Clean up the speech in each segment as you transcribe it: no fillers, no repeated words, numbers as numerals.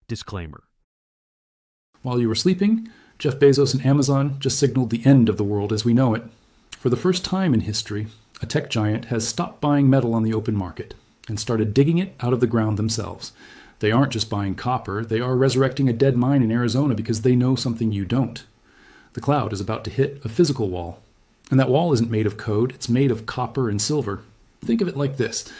Disclaimer. While you were sleeping, Jeff Bezos and Amazon just signaled the end of the world as we know it. For the first time in history, a tech giant has stopped buying metal on the open market and started digging it out of the ground themselves. They aren't just buying copper, they are resurrecting a dead mine in Arizona because they know something you don't. The cloud is about to hit a physical wall. And that wall isn't made of code, it's made of copper and silver. Think of it like this.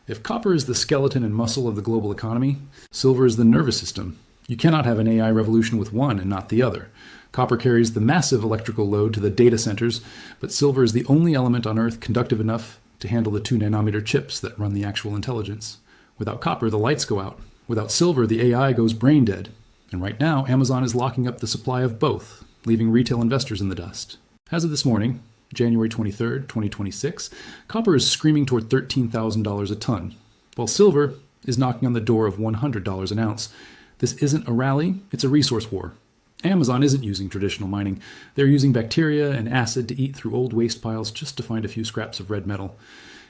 If copper is the skeleton and muscle of the global economy, silver is the nervous system. You cannot have an AI revolution with one and not the other. Copper carries the massive electrical load to the data centers, but silver is the only element on Earth conductive enough to handle the 2-nanometer chips that run the actual intelligence. Without copper, the lights go out. Without silver, the AI goes brain dead. And right now, Amazon is locking up the supply of both, leaving retail investors in the dust. As of this morning, January 23rd, 2026, copper is screaming toward $13,000 a ton, while silver is knocking on the door of $100 an ounce. This isn't a rally, it's a resource war. Amazon isn't using traditional mining. They're using bacteria and acid to eat through old waste piles just to find a few scraps of red metal.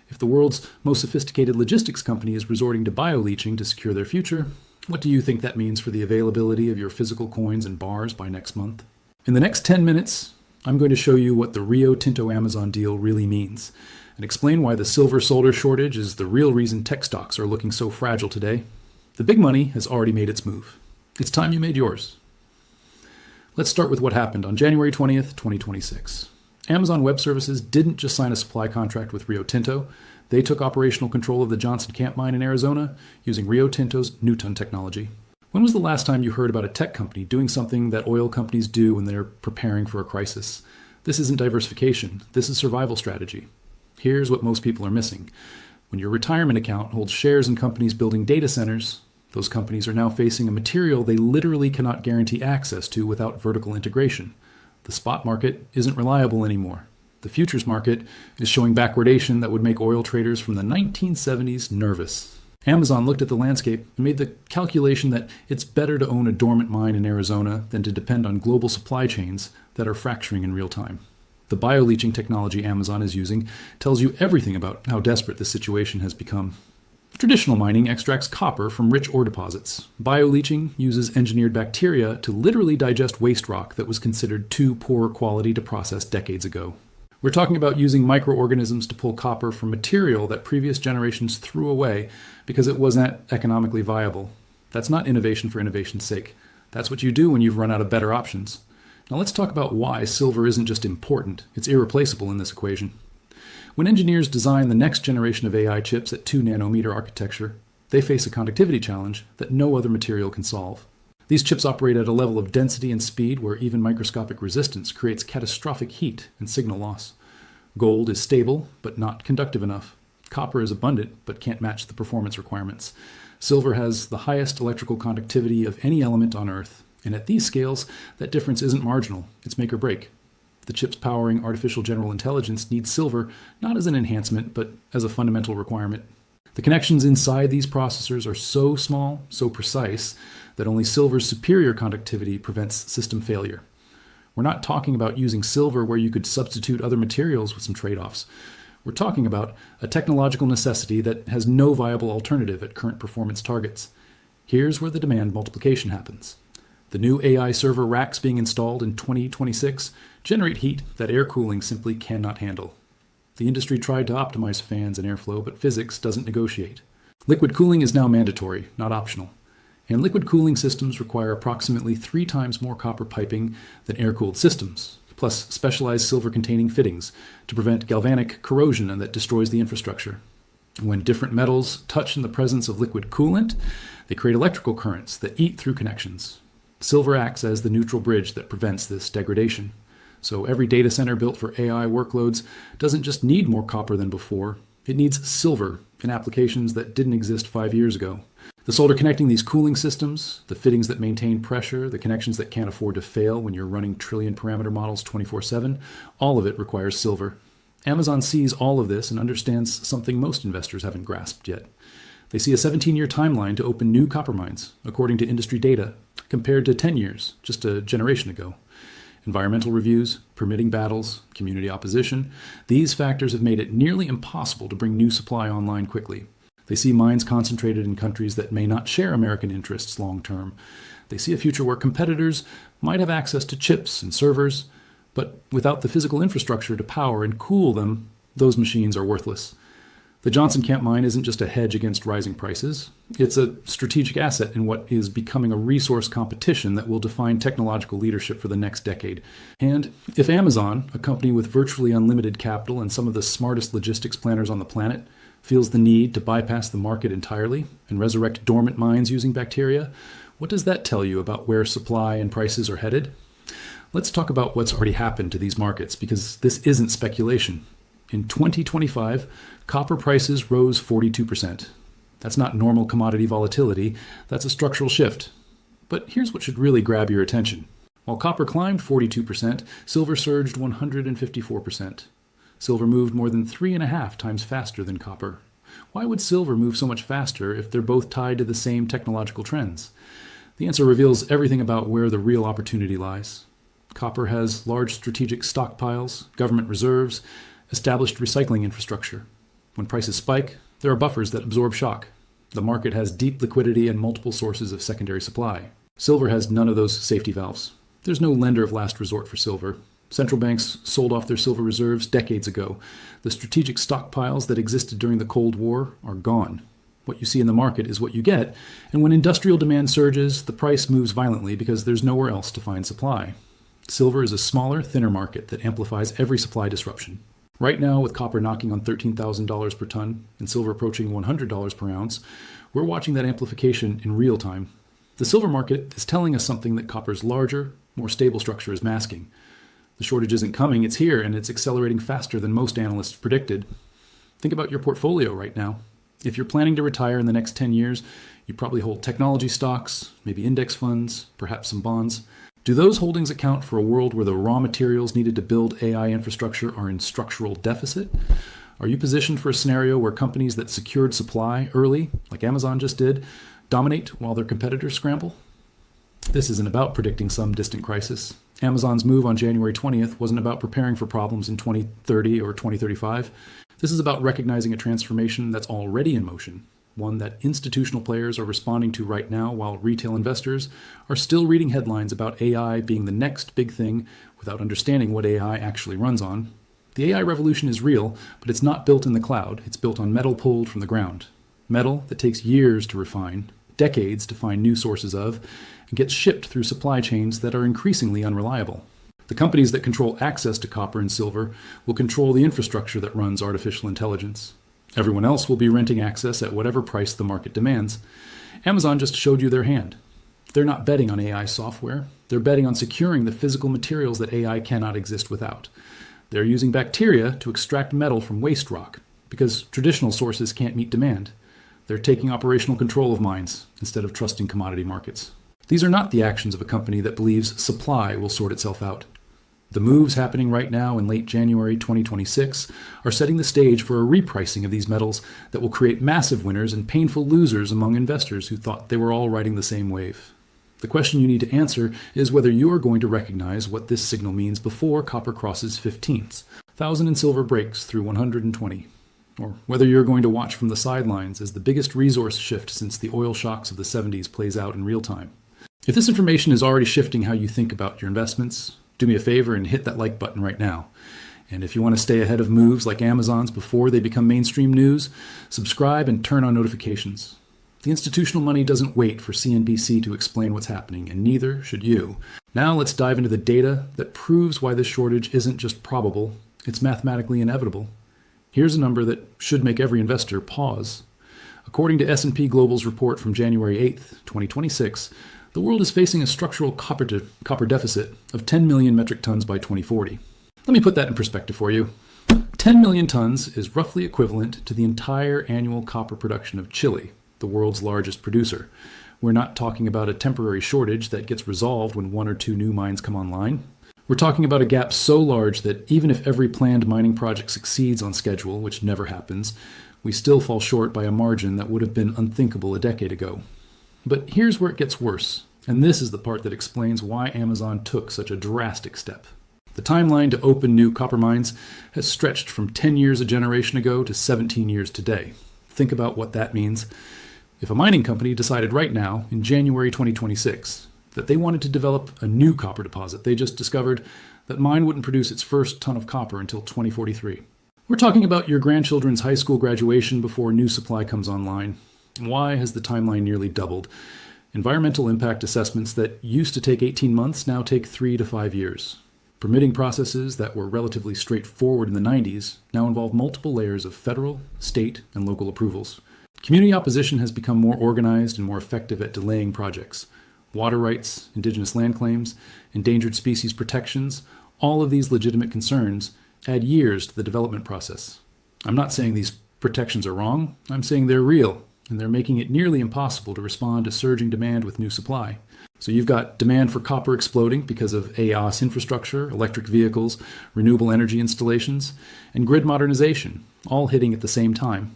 If the world's most sophisticated logistics company is resorting to bioleaching to secure their future, what do you think that means for the availability of your physical coins and bars by next month? In the next 10 minutes, I'm going to show you what the Rio Tinto Amazon deal really means, and explain why the silver solder shortage is the real reason tech stocks are looking so fragile today. The big money has already made its move. It's time you made yours. Let's start with what happened on January 20th, 2026. Amazon Web Services didn't just sign a supply contract with Rio Tinto. They took operational control of the Johnson Camp mine in Arizona using Rio Tinto's Newton technology. When was the last time you heard about a tech company doing something that oil companies do when they're preparing for a crisis? This isn't diversification. This is survival strategy. Here's what most people are missing. When your retirement account holds shares in companies building data centers, those companies are now facing a material they literally cannot guarantee access to without vertical integration. The spot market isn't reliable anymore. The futures market is showing backwardation that would make oil traders from the 1970s nervous. Amazon looked at the landscape and made the calculation that it's better to own a dormant mine in Arizona than to depend on global supply chains that are fracturing in real time. The bioleaching technology Amazon is using tells you everything about how desperate this situation has become. Traditional mining extracts copper from rich ore deposits. Bioleaching uses engineered bacteria to literally digest waste rock that was considered too poor quality to process decades ago. We're talking about using microorganisms to pull copper from material that previous generations threw away because it wasn't economically viable. That's not innovation for innovation's sake. That's what you do when you've run out of better options. Now let's talk about why silver isn't just important, it's irreplaceable in this equation. When engineers design the next generation of AI chips at 2-nanometer architecture, they face a conductivity challenge that no other material can solve. These chips operate at a level of density and speed where even microscopic resistance creates catastrophic heat and signal loss. Gold is stable, but not conductive enough. Copper is abundant, but can't match the performance requirements. Silver has the highest electrical conductivity of any element on Earth, and at these scales, that difference isn't marginal, it's make or break. The chips powering artificial general intelligence need silver not as an enhancement, but as a fundamental requirement. The connections inside these processors are so small, so precise, that only silver's superior conductivity prevents system failure. We're not talking about using silver where you could substitute other materials with some trade-offs. We're talking about a technological necessity that has no viable alternative at current performance targets. Here's where the demand multiplication happens. The new AI server racks being installed in 2026 generate heat that air cooling simply cannot handle. The industry tried to optimize fans and airflow, but physics doesn't negotiate. Liquid cooling is now mandatory, not optional. And liquid cooling systems require approximately 3 times more copper piping than air-cooled systems, plus specialized silver-containing fittings to prevent galvanic corrosion and that destroys the infrastructure. When different metals touch in the presence of liquid coolant, they create electrical currents that eat through connections. Silver acts as the neutral bridge that prevents this degradation. So every data center built for AI workloads doesn't just need more copper than before, it needs silver in applications that didn't exist 5 years ago. The solder connecting these cooling systems, the fittings that maintain pressure, the connections that can't afford to fail when you're running trillion parameter models 24/7, all of it requires silver. Amazon sees all of this and understands something most investors haven't grasped yet. They see a 17-year timeline to open new copper mines, according to industry data, compared to 10 years, just a generation ago. Environmental reviews, permitting battles, community opposition, these factors have made it nearly impossible to bring new supply online quickly. They see mines concentrated in countries that may not share American interests long term. They see a future where competitors might have access to chips and servers, but without the physical infrastructure to power and cool them, those machines are worthless. The Johnson Camp mine isn't just a hedge against rising prices. It's a strategic asset in what is becoming a resource competition that will define technological leadership for the next decade. And if Amazon, a company with virtually unlimited capital and some of the smartest logistics planners on the planet, feels the need to bypass the market entirely and resurrect dormant mines using bacteria, what does that tell you about where supply and prices are headed? Let's talk about what's already happened to these markets, because this isn't speculation. In 2025, copper prices rose 42%. That's not normal commodity volatility, that's a structural shift. But here's what should really grab your attention. While copper climbed 42%, silver surged 154%. Silver moved more than 3.5 times faster than copper. Why would silver move so much faster if they're both tied to the same technological trends? The answer reveals everything about where the real opportunity lies. Copper has large strategic stockpiles, government reserves, established recycling infrastructure. When prices spike, there are buffers that absorb shock. The market has deep liquidity and multiple sources of secondary supply. Silver has none of those safety valves. There's no lender of last resort for silver. Central banks sold off their silver reserves decades ago. The strategic stockpiles that existed during the Cold War are gone. What you see in the market is what you get, and when industrial demand surges, the price moves violently because there's nowhere else to find supply. Silver is a smaller, thinner market that amplifies every supply disruption. Right now, with copper knocking on $13,000 per ton and silver approaching $100 per ounce, we're watching that amplification in real time. The silver market is telling us something that copper's larger, more stable structure is masking. The shortage isn't coming, it's here, and it's accelerating faster than most analysts predicted. Think about your portfolio right now. If you're planning to retire in the next 10 years, you probably hold technology stocks, maybe index funds, perhaps some bonds. Do those holdings account for a world where the raw materials needed to build AI infrastructure are in structural deficit? Are you positioned for a scenario where companies that secured supply early, like Amazon just did, dominate while their competitors scramble? This isn't about predicting some distant crisis. Amazon's move on January 20th wasn't about preparing for problems in 2030 or 2035. This is about recognizing a transformation that's already in motion, one that institutional players are responding to right now while retail investors are still reading headlines about AI being the next big thing without understanding what AI actually runs on. The AI revolution is real, but it's not built in the cloud. It's built on metal pulled from the ground. Metal that takes years to refine, decades to find new sources of, and gets shipped through supply chains that are increasingly unreliable. The companies that control access to copper and silver will control the infrastructure that runs artificial intelligence. Everyone else will be renting access at whatever price the market demands. Amazon just showed you their hand. They're not betting on AI software. They're betting on securing the physical materials that AI cannot exist without. They're using bacteria to extract metal from waste rock because traditional sources can't meet demand. They're taking operational control of mines instead of trusting commodity markets. These are not the actions of a company that believes supply will sort itself out. The moves happening right now in late January 2026 are setting the stage for a repricing of these metals that will create massive winners and painful losers among investors who thought they were all riding the same wave. The question you need to answer is whether you are going to recognize what this signal means before copper crosses 15s, 1,000 and silver breaks through 120, or whether you're going to watch from the sidelines as the biggest resource shift since the oil shocks of the 70s plays out in real time. If this information is already shifting how you think about your investments, do me a favor and hit that like button right now. And if you want to stay ahead of moves like Amazon's before they become mainstream news, subscribe and turn on notifications. The institutional money doesn't wait for CNBC to explain what's happening, and neither should you. Now let's dive into the data that proves why this shortage isn't just probable, it's mathematically inevitable. Here's a number that should make every investor pause. According to S&P Global's report from January 8th, 2026, the world is facing a structural copper deficit of 10 million metric tons by 2040. Let me put that in perspective for you. 10 million tons is roughly equivalent to the entire annual copper production of Chile, the world's largest producer. We're not talking about a temporary shortage that gets resolved when 1 or 2 new mines come online. We're talking about a gap so large that even if every planned mining project succeeds on schedule, which never happens, we still fall short by a margin that would have been unthinkable a decade ago. But here's where it gets worse, and this is the part that explains why Amazon took such a drastic step. The timeline to open new copper mines has stretched from 10 years a generation ago to 17 years today. Think about what that means. If a mining company decided right now, in January 2026, that they wanted to develop a new copper deposit, they just discovered that mine wouldn't produce its first ton of copper until 2043. We're talking about your grandchildren's high school graduation before new supply comes online. Why has the timeline nearly doubled? Environmental impact assessments that used to take 18 months now take 3 to 5 years. Permitting processes that were relatively straightforward in the 90s now involve multiple layers of federal, state, and local approvals. Community opposition has become more organized and more effective at delaying projects. Water rights, indigenous land claims, endangered species protections, all of these legitimate concerns add years to the development process. I'm not saying these protections are wrong. I'm saying they're real, and they're making it nearly impossible to respond to surging demand with new supply. So you've got demand for copper exploding because of AOS infrastructure, electric vehicles, renewable energy installations, and grid modernization, all hitting at the same time.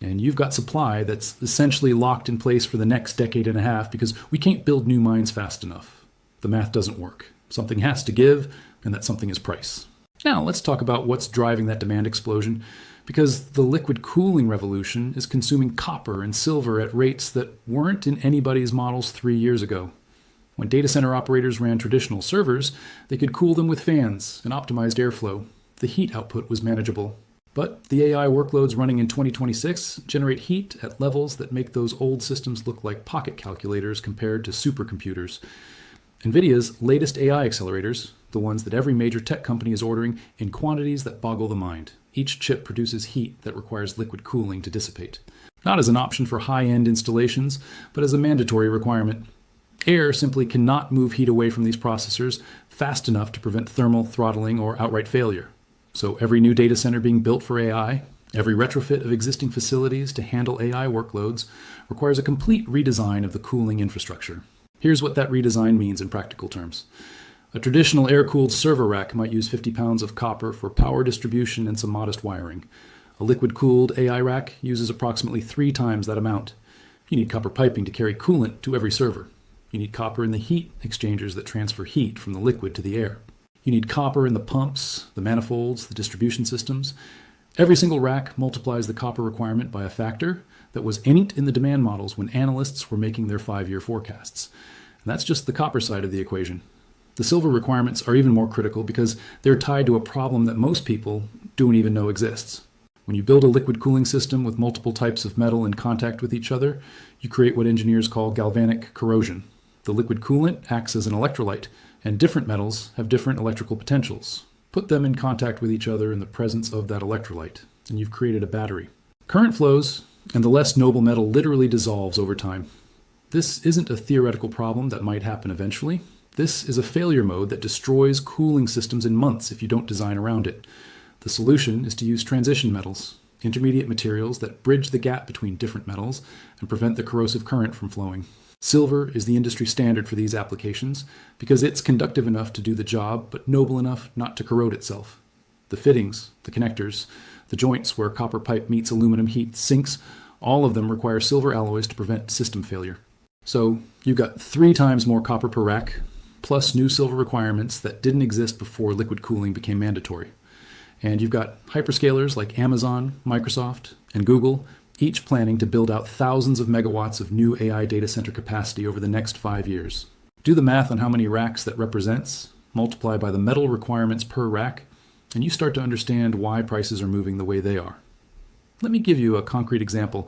And you've got supply that's essentially locked in place for the next decade and a half because we can't build new mines fast enough. The math doesn't work. Something has to give, and that something is price. Now let's talk about what's driving that demand explosion, because the liquid cooling revolution is consuming copper and silver at rates that weren't in anybody's models 3 years ago. When data center operators ran traditional servers, they could cool them with fans and optimized airflow. The heat output was manageable. But the AI workloads running in 2026 generate heat at levels that make those old systems look like pocket calculators compared to supercomputers. NVIDIA's latest AI accelerators, the ones that every major tech company is ordering, in quantities that boggle the mind. Each chip produces heat that requires liquid cooling to dissipate. Not as an option for high-end installations, but as a mandatory requirement. Air simply cannot move heat away from these processors fast enough to prevent thermal throttling or outright failure. So every new data center being built for AI, every retrofit of existing facilities to handle AI workloads requires a complete redesign of the cooling infrastructure. Here's what that redesign means in practical terms. A traditional air-cooled server rack might use 50 pounds of copper for power distribution and some modest wiring. A liquid-cooled AI rack uses approximately 3 times that amount. You need copper piping to carry coolant to every server. You need copper in the heat exchangers that transfer heat from the liquid to the air. You need copper in the pumps, the manifolds, the distribution systems. Every single rack multiplies the copper requirement by a factor that was ain't in the demand models when analysts were making their 5-year forecasts. And that's just the copper side of the equation. The silver requirements are even more critical because they're tied to a problem that most people don't even know exists. When you build a liquid cooling system with multiple types of metal in contact with each other, you create what engineers call galvanic corrosion. The liquid coolant acts as an electrolyte, and different metals have different electrical potentials. Put them in contact with each other in the presence of that electrolyte, and you've created a battery. Current flows, and the less noble metal literally dissolves over time. This isn't a theoretical problem that might happen eventually. This is a failure mode that destroys cooling systems in months if you don't design around it. The solution is to use transition metals, intermediate materials that bridge the gap between different metals and prevent the corrosive current from flowing. Silver is the industry standard for these applications because it's conductive enough to do the job, but noble enough not to corrode itself. The fittings, the connectors, the joints where copper pipe meets aluminum heat sinks, all of them require silver alloys to prevent system failure. So you've got 3 times more copper per rack, plus new silver requirements that didn't exist before liquid cooling became mandatory. And you've got hyperscalers like Amazon, Microsoft, and Google each planning to build out thousands of megawatts of new AI data center capacity over the next 5 years. Do the math on how many racks that represents, multiply by the metal requirements per rack, and you start to understand why prices are moving the way they are. Let me give you a concrete example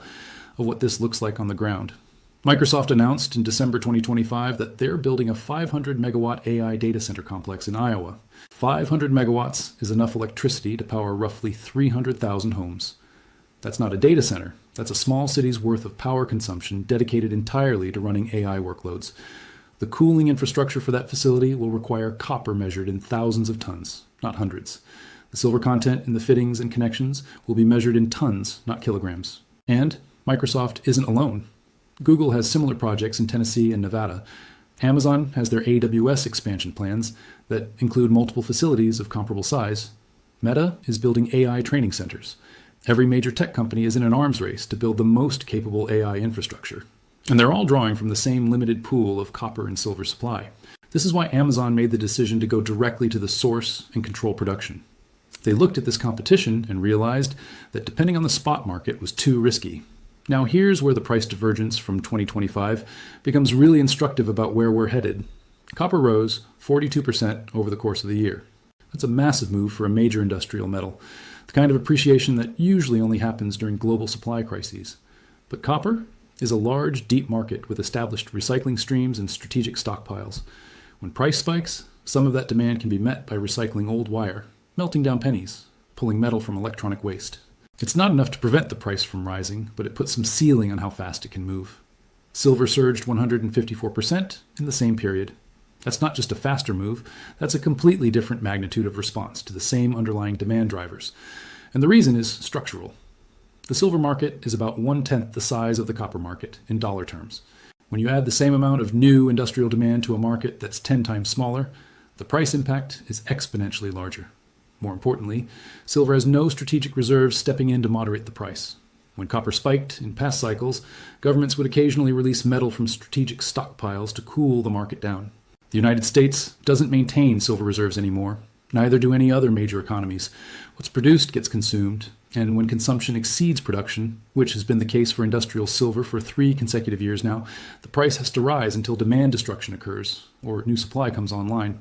of what this looks like on the ground. Microsoft announced in December 2025 that they're building a 500 megawatt AI data center complex in Iowa. 500 megawatts is enough electricity to power roughly 300,000 homes. That's not a data center. That's a small city's worth of power consumption dedicated entirely to running AI workloads. The cooling infrastructure for that facility will require copper measured in thousands of tons, not hundreds. The silver content in the fittings and connections will be measured in tons, not kilograms. And Microsoft isn't alone. Google has similar projects in Tennessee and Nevada. Amazon has their AWS expansion plans that include multiple facilities of comparable size. Meta is building AI training centers. Every major tech company is in an arms race to build the most capable AI infrastructure. And they're all drawing from the same limited pool of copper and silver supply. This is why Amazon made the decision to go directly to the source and control production. They looked at this competition and realized that depending on the spot market was too risky. Now here's where the price divergence from 2025 becomes really instructive about where we're headed. Copper rose 42% over the course of the year. That's a massive move for a major industrial metal, the kind of appreciation that usually only happens during global supply crises. But copper is a large, deep market with established recycling streams and strategic stockpiles. When price spikes, some of that demand can be met by recycling old wire, melting down pennies, pulling metal from electronic waste. It's not enough to prevent the price from rising, but it puts some ceiling on how fast it can move. Silver surged 154% in the same period. That's not just a faster move, that's a completely different magnitude of response to the same underlying demand drivers. And the reason is structural. The silver market is about 1/10 the size of the copper market in dollar terms. When you add the same amount of new industrial demand to a market that's 10 times smaller, the price impact is exponentially larger. More importantly, silver has no strategic reserves stepping in to moderate the price. When copper spiked in past cycles, governments would occasionally release metal from strategic stockpiles to cool the market down. The United States doesn't maintain silver reserves anymore. Neither do any other major economies. What's produced gets consumed, and when consumption exceeds production, which has been the case for industrial silver for 3 consecutive years now, the price has to rise until demand destruction occurs, or new supply comes online.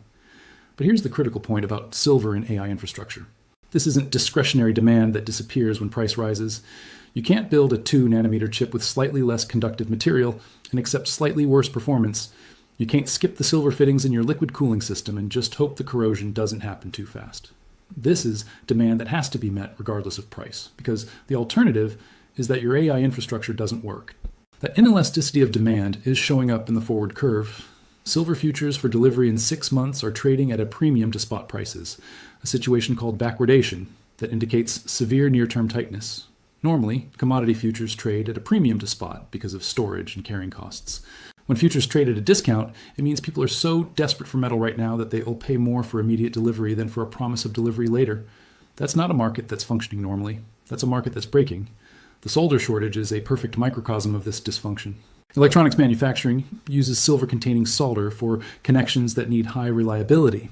But here's the critical point about silver and AI infrastructure. This isn't discretionary demand that disappears when price rises. You can't build a 2-nanometer chip with slightly less conductive material and accept slightly worse performance. You can't skip the silver fittings in your liquid cooling system and just hope the corrosion doesn't happen too fast. This is demand that has to be met regardless of price, because the alternative is that your AI infrastructure doesn't work. That inelasticity of demand is showing up in the forward curve. Silver futures for delivery in 6 months are trading at a premium to spot prices, a situation called backwardation that indicates severe near-term tightness. Normally, commodity futures trade at a premium to spot because of storage and carrying costs. When futures trade at a discount, it means people are so desperate for metal right now that they will pay more for immediate delivery than for a promise of delivery later. That's not a market that's functioning normally. That's a market that's breaking. The solder shortage is a perfect microcosm of this dysfunction. Electronics manufacturing uses silver-containing solder for connections that need high reliability.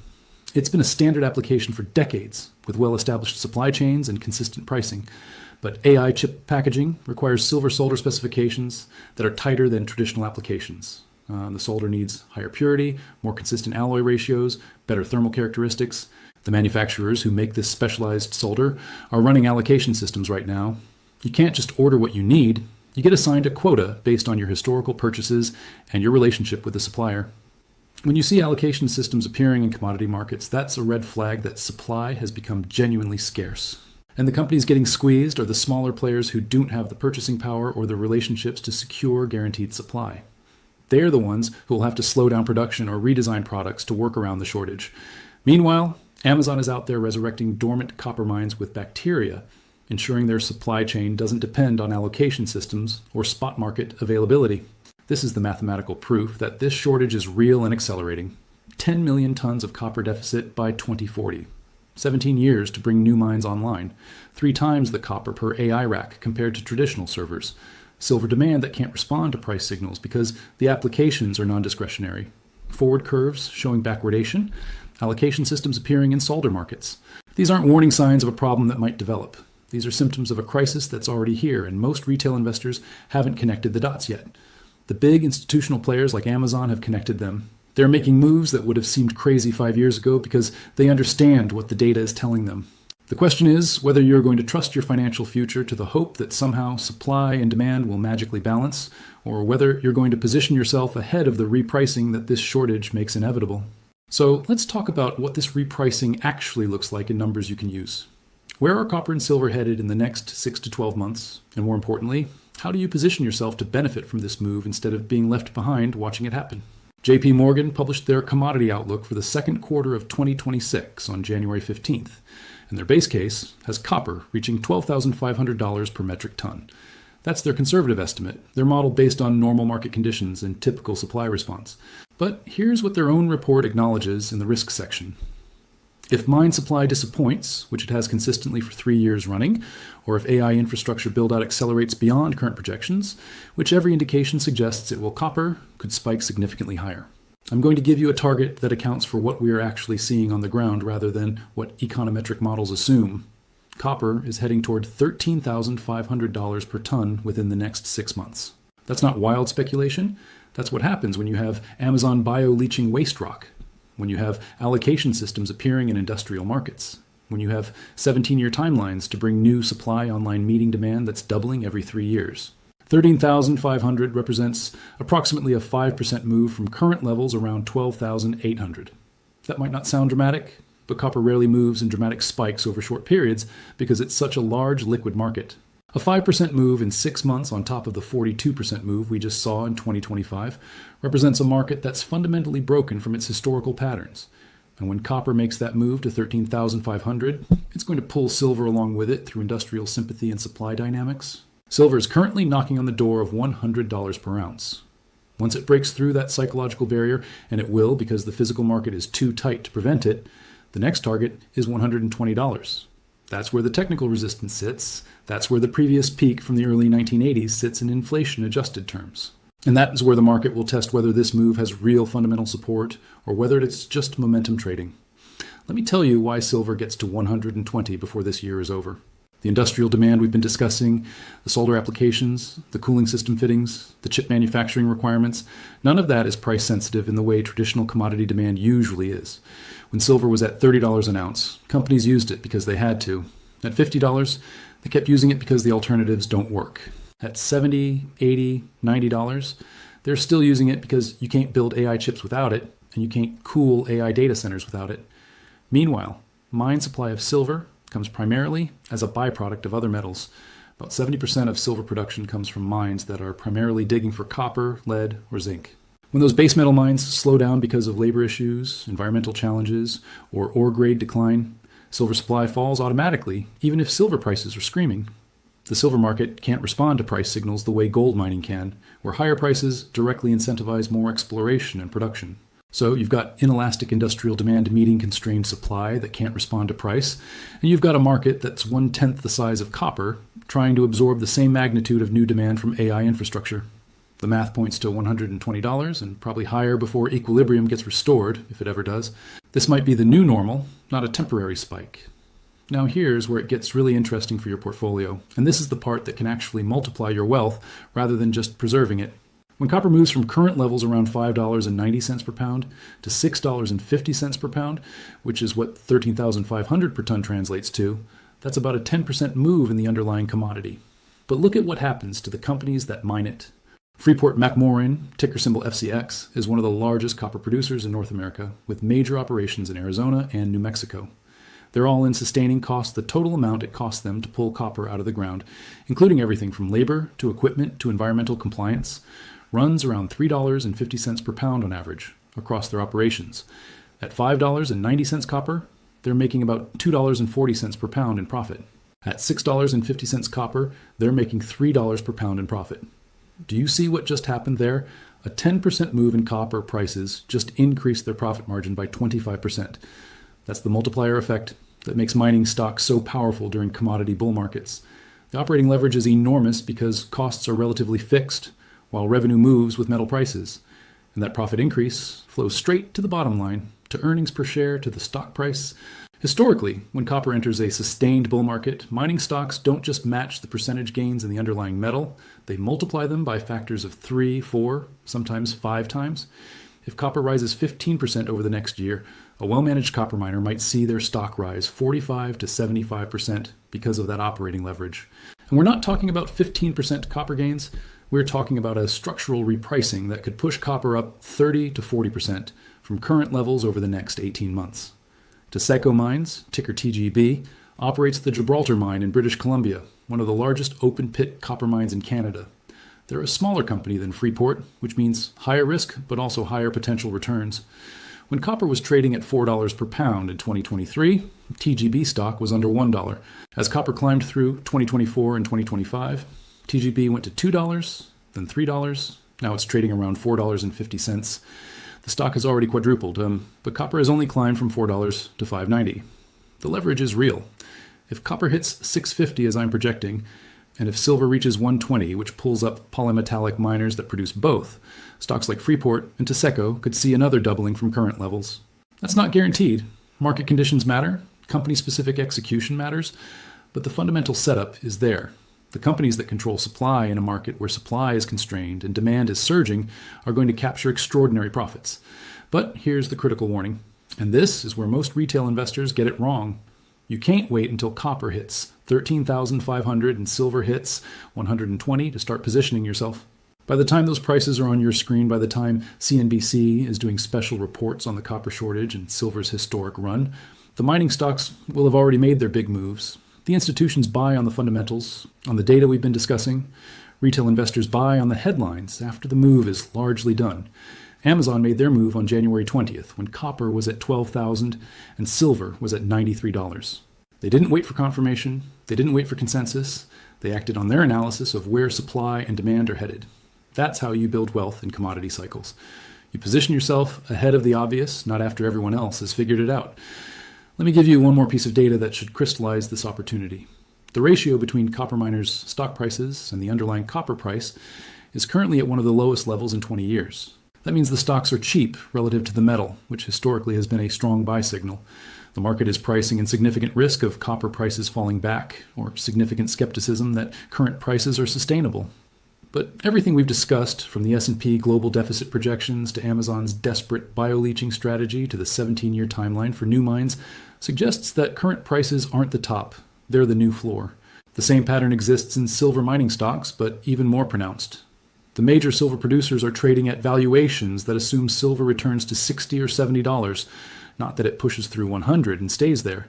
It's been a standard application for decades, with well-established supply chains and consistent pricing. But AI chip packaging requires silver solder specifications that are tighter than traditional applications. The solder needs higher purity, more consistent alloy ratios, better thermal characteristics. The manufacturers who make this specialized solder are running allocation systems right now. You can't just order what you need. You get assigned a quota based on your historical purchases and your relationship with the supplier. When you see allocation systems appearing in commodity markets, that's a red flag that supply has become genuinely scarce. And the companies getting squeezed are the smaller players who don't have the purchasing power or the relationships to secure guaranteed supply. They're the ones who will have to slow down production or redesign products to work around the shortage. Meanwhile, Amazon is out there resurrecting dormant copper mines with bacteria, ensuring their supply chain doesn't depend on allocation systems or spot market availability. This is the mathematical proof that this shortage is real and accelerating. 10 million tons of copper deficit by 2040. 17 years to bring new mines online. 3 times the copper per AI rack compared to traditional servers. Silver demand that can't respond to price signals because the applications are non-discretionary. Forward curves showing backwardation. Allocation systems appearing in solder markets. These aren't warning signs of a problem that might develop. These are symptoms of a crisis that's already here, and most retail investors haven't connected the dots yet. The big institutional players like Amazon have connected them. They're making moves that would have seemed crazy 5 years ago because they understand what the data is telling them. The question is whether you're going to trust your financial future to the hope that somehow supply and demand will magically balance, or whether you're going to position yourself ahead of the repricing that this shortage makes inevitable. So let's talk about what this repricing actually looks like in numbers you can use. Where are copper and silver headed in the next 6 to 12 months? And more importantly, how do you position yourself to benefit from this move instead of being left behind watching it happen? JP Morgan published their commodity outlook for the second quarter of 2026 on January 15th, and their base case has copper reaching $12,500 per metric ton. That's their conservative estimate, their model based on normal market conditions and typical supply response. But here's what their own report acknowledges in the risk section. If mine supply disappoints, which it has consistently for 3 years running, or if AI infrastructure build-out accelerates beyond current projections, which every indication suggests it will, copper could spike significantly higher. I'm going to give you a target that accounts for what we are actually seeing on the ground rather than what econometric models assume. Copper is heading toward $13,500 per ton within the next 6 months. That's not wild speculation. That's what happens when you have Amazon bio-leaching waste rock, when you have allocation systems appearing in industrial markets, when you have 17-year timelines to bring new supply online meeting demand that's doubling every 3 years. 13,500 represents approximately a 5% move from current levels around 12,800. That might not sound dramatic, but copper rarely moves in dramatic spikes over short periods because it's such a large liquid market. A 5% move in 6 months on top of the 42% move we just saw in 2025 represents a market that's fundamentally broken from its historical patterns. And when copper makes that move to 13,500, it's going to pull silver along with it through industrial sympathy and supply dynamics. Silver is currently knocking on the door of $100 per ounce. Once it breaks through that psychological barrier, and it will because the physical market is too tight to prevent it, the next target is $120. That's where the technical resistance sits. That's where the previous peak from the early 1980s sits in inflation-adjusted terms. And that is where the market will test whether this move has real fundamental support or whether it's just momentum trading. Let me tell you why silver gets to 120 before this year is over. The industrial demand we've been discussing, the solar applications, the cooling system fittings, the chip manufacturing requirements, none of that is price sensitive in the way traditional commodity demand usually is. When silver was at $30 an ounce, companies used it because they had to. At $50, they kept using it because the alternatives don't work. At $70, $80, $90, they're still using it because you can't build AI chips without it, and you can't cool AI data centers without it. Meanwhile, mine supply of silver comes primarily as a byproduct of other metals. About 70% of silver production comes from mines that are primarily digging for copper, lead, or zinc. When those base metal mines slow down because of labor issues, environmental challenges, or ore grade decline, silver supply falls automatically, even if silver prices are screaming. The silver market can't respond to price signals the way gold mining can, where higher prices directly incentivize more exploration and production. So you've got inelastic industrial demand meeting constrained supply that can't respond to price, and you've got a market that's 1/10 the size of copper, trying to absorb the same magnitude of new demand from AI infrastructure. The math points to $120 and probably higher before equilibrium gets restored, if it ever does. This might be the new normal, not a temporary spike. Now here's where it gets really interesting for your portfolio, and this is the part that can actually multiply your wealth rather than just preserving it. When copper moves from current levels around $5.90 per pound to $6.50 per pound, which is what 13,500 per ton translates to, that's about a 10% move in the underlying commodity. But look at what happens to the companies that mine it. Freeport-McMoRan, ticker symbol FCX, is one of the largest copper producers in North America, with major operations in Arizona and New Mexico. Their all-in sustaining costs the total amount it costs them to pull copper out of the ground, including everything from labor to equipment to environmental compliance, runs around $3.50 per pound on average across their operations. At $5.90 copper, they're making about $2.40 per pound in profit. At $6.50 copper, they're making $3 per pound in profit. Do you see what just happened there? A 10% move in copper prices just increased their profit margin by 25%. That's the multiplier effect that makes mining stocks so powerful during commodity bull markets. The operating leverage is enormous because costs are relatively fixed, while revenue moves with metal prices. And that profit increase flows straight to the bottom line, to earnings per share, to the stock price. Historically, when copper enters a sustained bull market, mining stocks don't just match the percentage gains in the underlying metal, they multiply them by factors of 3, 4, sometimes 5 times. If copper rises 15% over the next year, a well-managed copper miner might see their stock rise 45 to 75% because of that operating leverage. And we're not talking about 15% copper gains, we're talking about a structural repricing that could push copper up 30 to 40% from current levels over the next 18 months. Taseko Mines, ticker TGB, operates the Gibraltar mine in British Columbia, one of the largest open-pit copper mines in Canada. They're a smaller company than Freeport, which means higher risk but also higher potential returns. When copper was trading at $4 per pound in 2023, TGB stock was under $1. As copper climbed through 2024 and 2025, TGB went to $2, then $3. Now it's trading around $4.50. The stock has already quadrupled, but copper has only climbed from $4 to $5.90. The leverage is real. If copper hits $6.50 as I'm projecting, And if silver reaches 120, which pulls up polymetallic miners that produce both, stocks like Freeport and Taseko could see another doubling from current levels. That's not guaranteed. Market conditions matter, company-specific execution matters, but the fundamental setup is there. The companies that control supply in a market where supply is constrained and demand is surging are going to capture extraordinary profits. But here's the critical warning, and this is where most retail investors get it wrong. You can't wait until copper hits 13,500 and silver hits 120 to start positioning yourself. By the time those prices are on your screen, by the time CNBC is doing special reports on the copper shortage and silver's historic run, the mining stocks will have already made their big moves. The institutions buy on the fundamentals, on the data we've been discussing. Retail investors buy on the headlines after the move is largely done. Amazon made their move on January 20th when copper was at $12,000 and silver was at $93. They didn't wait for confirmation. They didn't wait for consensus. They acted on their analysis of where supply and demand are headed. That's how you build wealth in commodity cycles. You position yourself ahead of the obvious, not after everyone else has figured it out. Let me give you one more piece of data that should crystallize this opportunity. The ratio between copper miners' stock prices and the underlying copper price is currently at one of the lowest levels in 20 years. That means the stocks are cheap relative to the metal, which historically has been a strong buy signal. The market is pricing in significant risk of copper prices falling back, or significant skepticism that current prices are sustainable. But everything we've discussed, from the S&P global deficit projections to Amazon's desperate bioleaching strategy to the 17-year timeline for new mines, suggests that current prices aren't the top, they're the new floor. The same pattern exists in silver mining stocks, but even more pronounced. The major silver producers are trading at valuations that assume silver returns to $60 or $70, not that it pushes through 100 and stays there.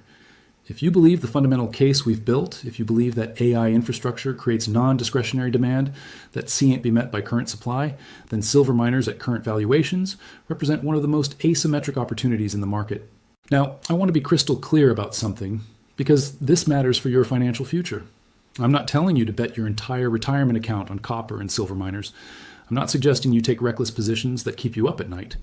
If you believe the fundamental case we've built, if you believe that AI infrastructure creates non-discretionary demand that can't be met by current supply, then silver miners at current valuations represent one of the most asymmetric opportunities in the market. Now, I want to be crystal clear about something, because this matters for your financial future. I'm not telling you to bet your entire retirement account on copper and silver miners. I'm not suggesting you take reckless positions that keep you up at night.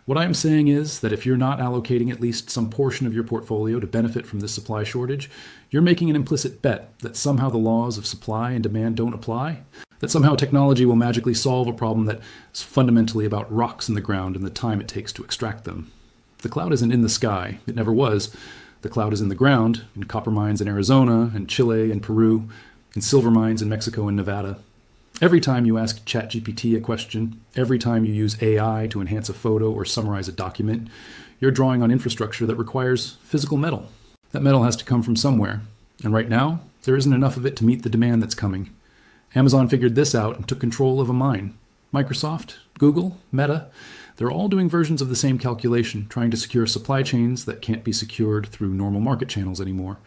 What I'm saying is that if you're not allocating at least some portion of your portfolio to benefit from this supply shortage, you're making an implicit bet that somehow the laws of supply and demand don't apply, that somehow technology will magically solve a problem that is fundamentally about rocks in the ground and the time it takes to extract them. The cloud isn't in the sky. It never was. The cloud is in the ground, in copper mines in Arizona and Chile and Peru, in silver mines in Mexico and Nevada. Every time you ask ChatGPT a question, every time you use AI to enhance a photo or summarize a document, you're drawing on infrastructure that requires physical metal. That metal has to come from somewhere, and right now, there isn't enough of it to meet the demand that's coming. Amazon figured this out and took control of a mine. Microsoft, Google, Meta, they're all doing versions of the same calculation, trying to secure supply chains that can't be secured through normal market channels anymore.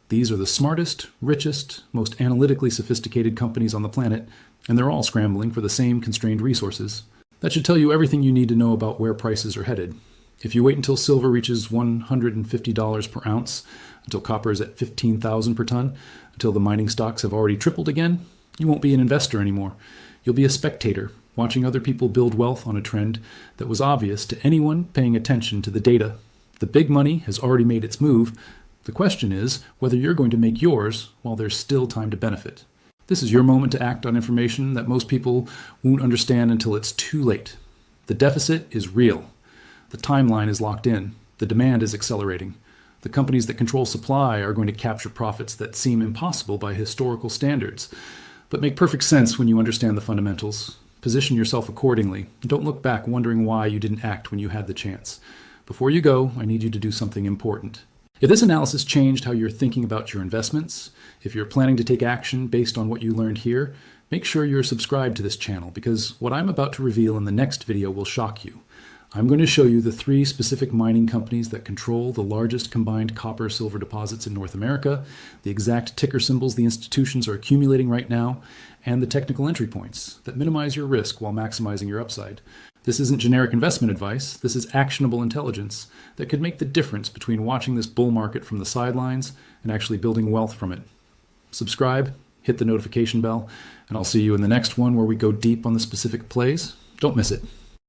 These are the smartest, richest, most analytically sophisticated companies on the planet, and they're all scrambling for the same constrained resources. That should tell you everything you need to know about where prices are headed. If you wait until silver reaches $150 per ounce, until copper is at $15,000 per ton, until the mining stocks have already tripled again, you won't be an investor anymore. You'll be a spectator, watching other people build wealth on a trend that was obvious to anyone paying attention to the data. The big money has already made its move. The question is whether you're going to make yours while there's still time to benefit. This is your moment to act on information that most people won't understand until it's too late. The deficit is real. The timeline is locked in. The demand is accelerating. The companies that control supply are going to capture profits that seem impossible by historical standards, but make perfect sense when you understand the fundamentals. Position yourself accordingly. Don't look back wondering why you didn't act when you had the chance. Before you go, I need you to do something important. If this analysis changed how you're thinking about your investments, if you're planning to take action based on what you learned here, make sure you're subscribed to this channel, because what I'm about to reveal in the next video will shock you. I'm going to show you the 3 specific mining companies that control the largest combined copper-silver deposits in North America, the exact ticker symbols the institutions are accumulating right now, and the technical entry points that minimize your risk while maximizing your upside. This isn't generic investment advice. This is actionable intelligence that could make the difference between watching this bull market from the sidelines and actually building wealth from it. Subscribe, hit the notification bell, and I'll see you in the next one where we go deep on the specific plays. Don't miss it.